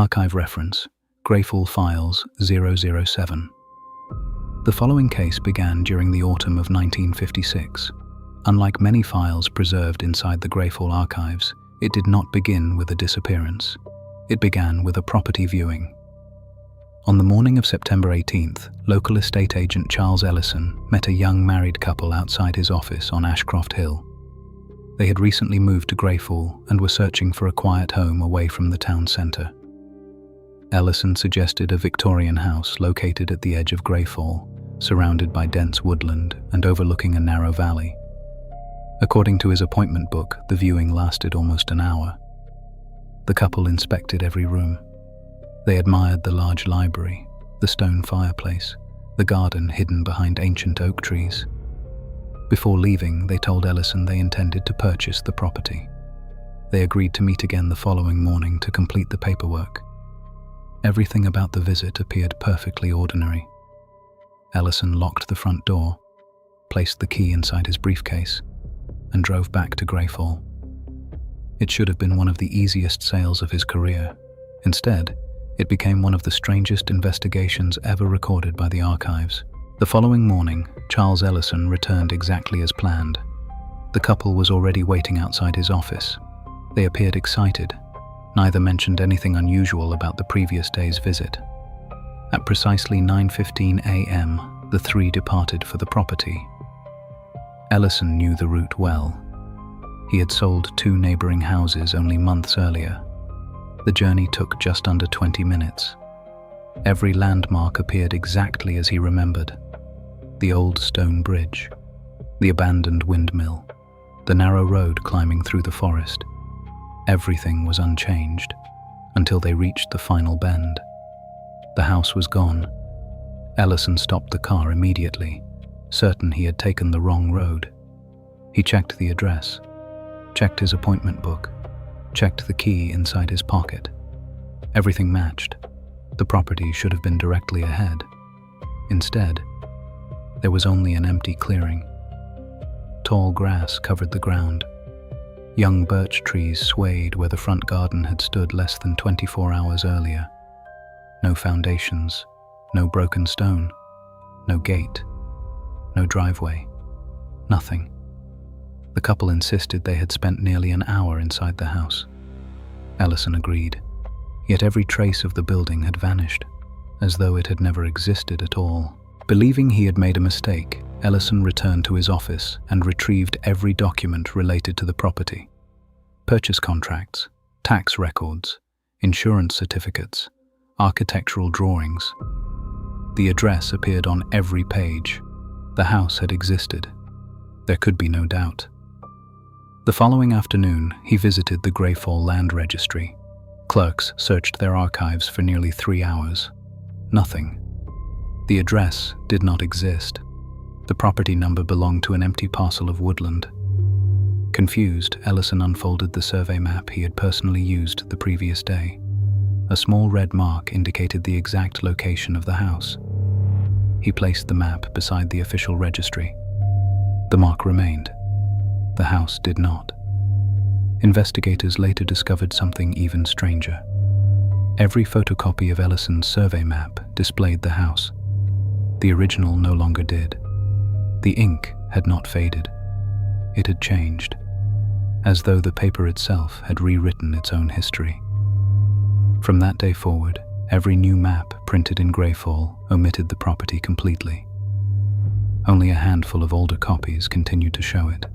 Archive reference, Greyfall Files 007. The following case began during the autumn of 1956. Unlike many files preserved inside the Greyfall Archives, it did not begin with a disappearance. It began with a property viewing. On the morning of September 18th, local estate agent Charles Ellison met a young married couple outside his office on Ashcroft Hill. They had recently moved to Greyfall and were searching for a quiet home away from the town centre. Ellison suggested a Victorian house located at the edge of Greyfall, surrounded by dense woodland and overlooking a narrow valley. According to his appointment book, the viewing lasted almost an hour. The couple inspected every room. They admired the large library, the stone fireplace, the garden hidden behind ancient oak trees. Before leaving, they told Ellison they intended to purchase the property. They agreed to meet again the following morning to complete the paperwork. Everything about the visit appeared perfectly ordinary. Ellison locked the front door, placed the key inside his briefcase, and drove back to Greyfall. It should have been one of the easiest sales of his career. Instead, it became one of the strangest investigations ever recorded by the archives. The following morning, Charles Ellison returned exactly as planned. The couple was already waiting outside his office. They appeared excited. Neither mentioned anything unusual about the previous day's visit. At precisely 9:15 a.m., the three departed for the property. Ellison knew the route well. He had sold 2 neighboring houses only months earlier. The journey took just under 20 minutes. Every landmark appeared exactly as he remembered. The old stone bridge, the abandoned windmill, the narrow road climbing through the forest. Everything was unchanged until they reached the final bend. The house was gone. Ellison stopped the car immediately, certain he had taken the wrong road. He checked the address, checked his appointment book, checked the key inside his pocket. Everything matched. The property should have been directly ahead. Instead, there was only an empty clearing. Tall grass covered the ground. Young birch trees swayed where the front garden had stood less than 24 hours earlier. No foundations, no broken stone, no gate, no driveway, nothing. The couple insisted they had spent nearly an hour inside the house. Ellison agreed, yet every trace of the building had vanished, as though it had never existed at all. Believing he had made a mistake, Ellison returned to his office and retrieved every document related to the property. Purchase contracts, tax records, insurance certificates, architectural drawings. The address appeared on every page. The house had existed. There could be no doubt. The following afternoon, he visited the Greyfall Land Registry. Clerks searched their archives for nearly 3 hours. Nothing. The address did not exist. The property number belonged to an empty parcel of woodland. Confused, Ellison unfolded the survey map he had personally used the previous day. A small red mark indicated the exact location of the house. He placed the map beside the official registry. The mark remained. The house did not. Investigators later discovered something even stranger. Every photocopy of Ellison's survey map displayed the house. The original no longer did. The ink had not faded. It had changed, as though the paper itself had rewritten its own history. From that day forward, every new map printed in Greyfall omitted the property completely. Only a handful of older copies continued to show it.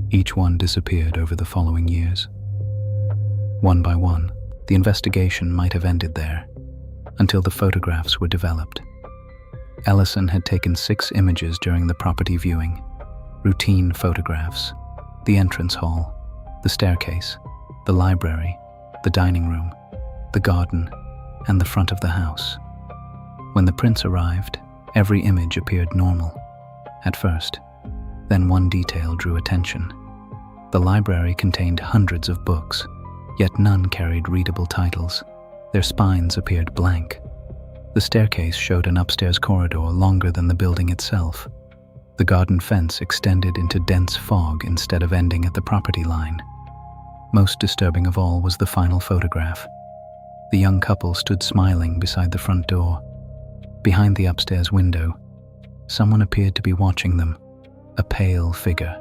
Each one disappeared over the following years. One by one, the investigation might have ended there, until the photographs were developed. Ellison had taken 6 images during the property viewing. Routine photographs: the entrance hall, the staircase, the library, the dining room, the garden, and the front of the house. When the prints arrived, every image appeared normal. At first, then one detail drew attention. The library contained hundreds of books, yet none carried readable titles. Their spines appeared blank. The staircase showed an upstairs corridor longer than the building itself. The garden fence extended into dense fog instead of ending at the property line. Most disturbing of all was the final photograph. The young couple stood smiling beside the front door. Behind the upstairs window, someone appeared to be watching them, a pale figure,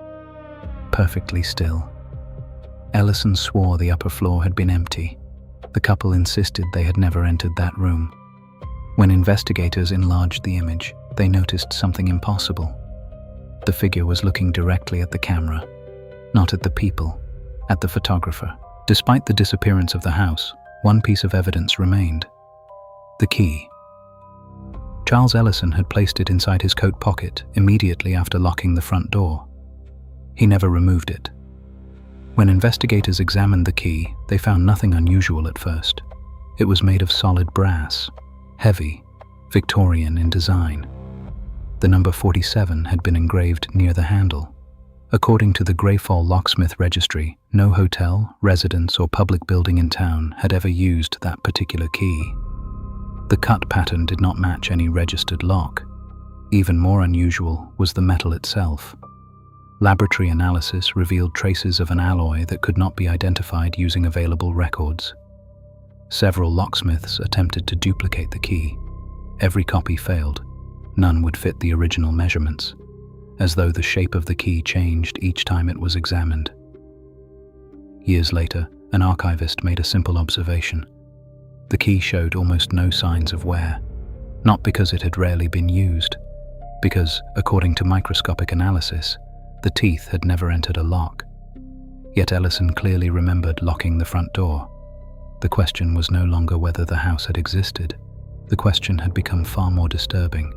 perfectly still. Ellison swore the upper floor had been empty. The couple insisted they had never entered that room. When investigators enlarged the image, they noticed something impossible. The figure was looking directly at the camera, not at the people, at the photographer. Despite the disappearance of the house, one piece of evidence remained: the key. Charles Ellison had placed it inside his coat pocket immediately after locking the front door. He never removed it. When investigators examined the key, they found nothing unusual at first. It was made of solid brass, heavy, Victorian in design. The number 47 had been engraved near the handle. According to the Greyfall locksmith registry, no hotel, residence, or public building in town had ever used that particular key. The cut pattern did not match any registered lock. Even more unusual was the metal itself. Laboratory analysis revealed traces of an alloy that could not be identified using available records. Several locksmiths attempted to duplicate the key. Every copy failed. None would fit the original measurements, as though the shape of the key changed each time it was examined. Years later, an archivist made a simple observation. The key showed almost no signs of wear, not because it had rarely been used, because, according to microscopic analysis, the teeth had never entered a lock. Yet Ellison clearly remembered locking the front door. The question was no longer whether the house had existed. The question had become far more disturbing.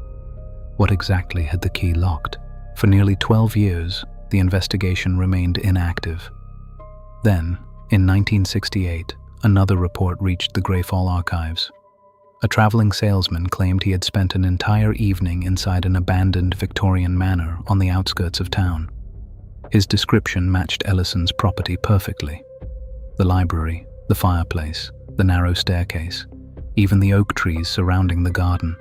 What exactly had the key locked? For nearly 12 years, the investigation remained inactive. Then, in 1968, another report reached the Greyfall Archives. A traveling salesman claimed he had spent an entire evening inside an abandoned Victorian manor on the outskirts of town. His description matched Ellison's property perfectly. The library, the fireplace, the narrow staircase, even the oak trees surrounding the garden.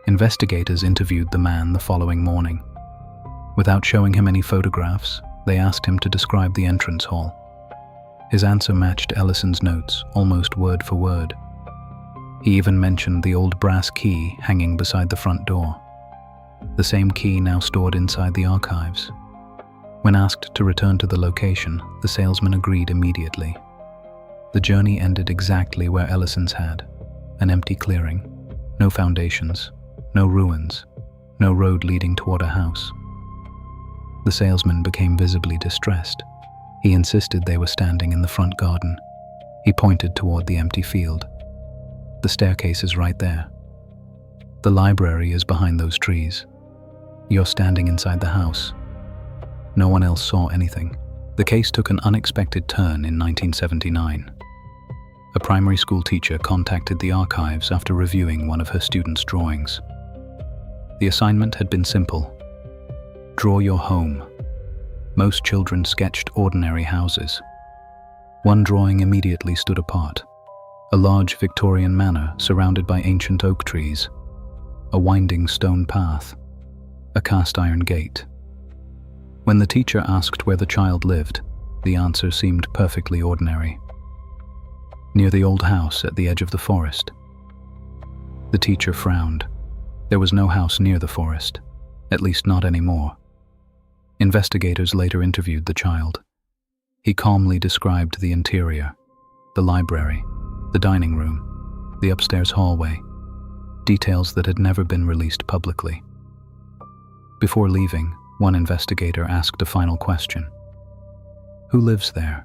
Investigators interviewed the man the following morning. Without showing him any photographs, they asked him to describe the entrance hall. His answer matched Ellison's notes, almost word for word. He even mentioned the old brass key hanging beside the front door, the same key now stored inside the archives. When asked to return to the location, the salesman agreed immediately. The journey ended exactly where Ellison's had: an empty clearing, no foundations, no ruins, no road leading toward a house. The salesman became visibly distressed. He insisted they were standing in the front garden. He pointed toward the empty field. The staircase is right there. The library is behind those trees. You're standing inside the house. No one else saw anything. The case took an unexpected turn in 1979. A primary school teacher contacted the archives after reviewing one of her students' drawings. The assignment had been simple: draw your home. Most children sketched ordinary houses. One drawing immediately stood apart: a large Victorian manor surrounded by ancient oak trees, a winding stone path, a cast-iron gate. When the teacher asked where the child lived, the answer seemed perfectly ordinary: near the old house at the edge of the forest. The teacher frowned. There was no house near the forest, at least not anymore. Investigators later interviewed the child. He calmly described the interior: the library, the dining room, the upstairs hallway, details that had never been released publicly. Before leaving, one investigator asked a final question: "Who lives there?"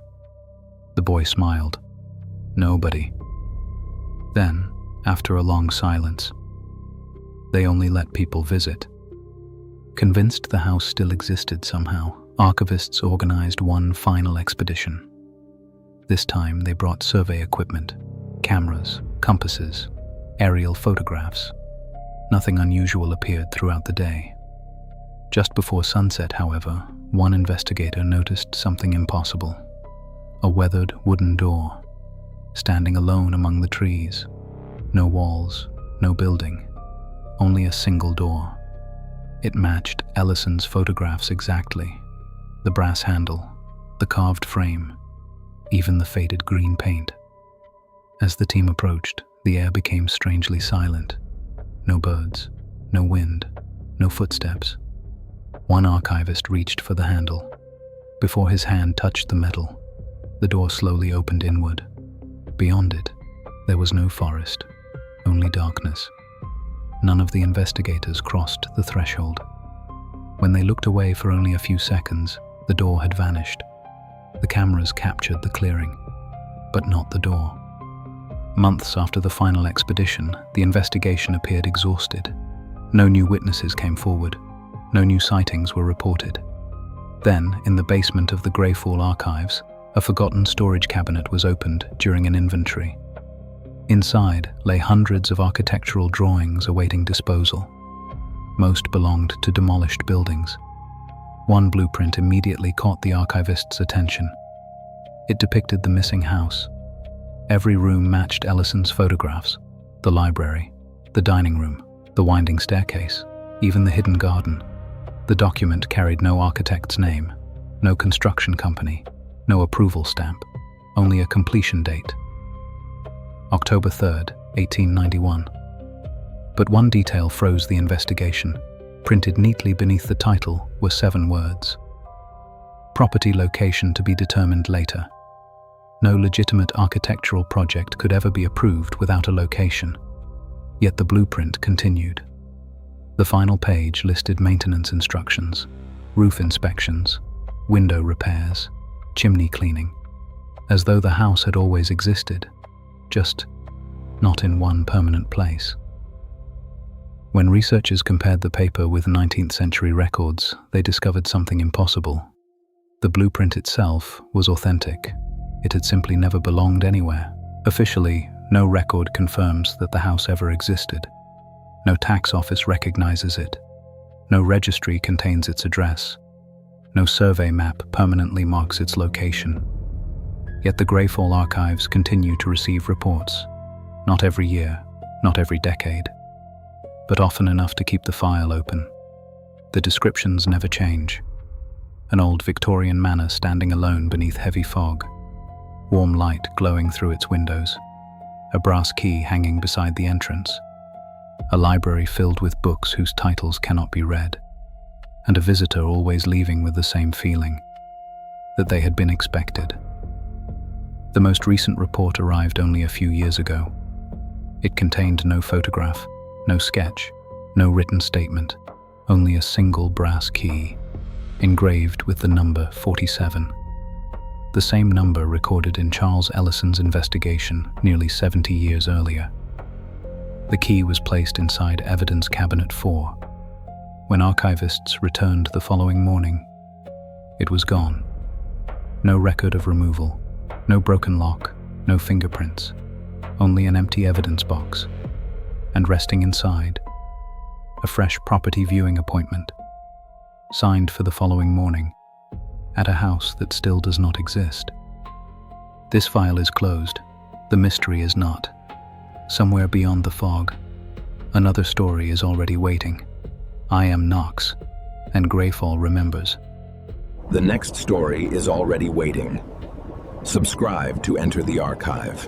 The boy smiled. "Nobody." Then, after a long silence, "They only let people visit." Convinced the house still existed somehow, archivists organized one final expedition. This time they brought survey equipment, cameras, compasses, aerial photographs. Nothing unusual appeared throughout the day. Just before sunset, however, one investigator noticed something impossible: a weathered wooden door, standing alone among the trees. No walls, no building, only a single door. It matched Ellison's photographs exactly: the brass handle, the carved frame, even the faded green paint. As the team approached, the air became strangely silent. No birds, no wind, no footsteps. One archivist reached for the handle. Before his hand touched the metal, the door slowly opened inward. Beyond it, there was no forest, only darkness. None of the investigators crossed the threshold. When they looked away for only a few seconds, the door had vanished. The cameras captured the clearing, but not the door. Months after the final expedition, the investigation appeared exhausted. No new witnesses came forward. No new sightings were reported. Then, in the basement of the Greyfall Archives, a forgotten storage cabinet was opened during an inventory. Inside lay hundreds of architectural drawings awaiting disposal. Most belonged to demolished buildings. One blueprint immediately caught the archivist's attention. It depicted the missing house. Every room matched Ellison's photographs: the library, the dining room, the winding staircase, even the hidden garden. The document carried no architect's name, no construction company, no approval stamp, only a completion date: October 3rd, 1891. But one detail froze the investigation. Printed neatly beneath the title were 7 words. Property location to be determined later. No legitimate architectural project could ever be approved without a location. Yet the blueprint continued. The final page listed maintenance instructions, roof inspections, window repairs, chimney cleaning, as though the house had always existed, just not in one permanent place. When researchers compared the paper with 19th century records, they discovered something impossible. The blueprint itself was authentic. It had simply never belonged anywhere. Officially, no record confirms that the house ever existed. No tax office recognizes it. No registry contains its address. No survey map permanently marks its location. Yet the Greyfall Archives continue to receive reports. Not every year, not every decade, but often enough to keep the file open. The descriptions never change. An old Victorian manor standing alone beneath heavy fog. Warm light glowing through its windows. A brass key hanging beside the entrance. A library filled with books whose titles cannot be read. And a visitor always leaving with the same feeling, that they had been expected. The most recent report arrived only a few years ago. It contained no photograph, no sketch, no written statement, only a single brass key, engraved with the number 47. The same number recorded in Charles Ellison's investigation nearly 70 years earlier. The key was placed inside Evidence Cabinet 4. When archivists returned the following morning, it was gone. No record of removal, no broken lock, no fingerprints, only an empty evidence box. And resting inside, a fresh property viewing appointment, signed for the following morning, at a house that still does not exist. This file is closed. The mystery is not. Somewhere beyond the fog, another story is already waiting. I am Knox, and Greyfall remembers. The next story is already waiting. Subscribe to enter the archive.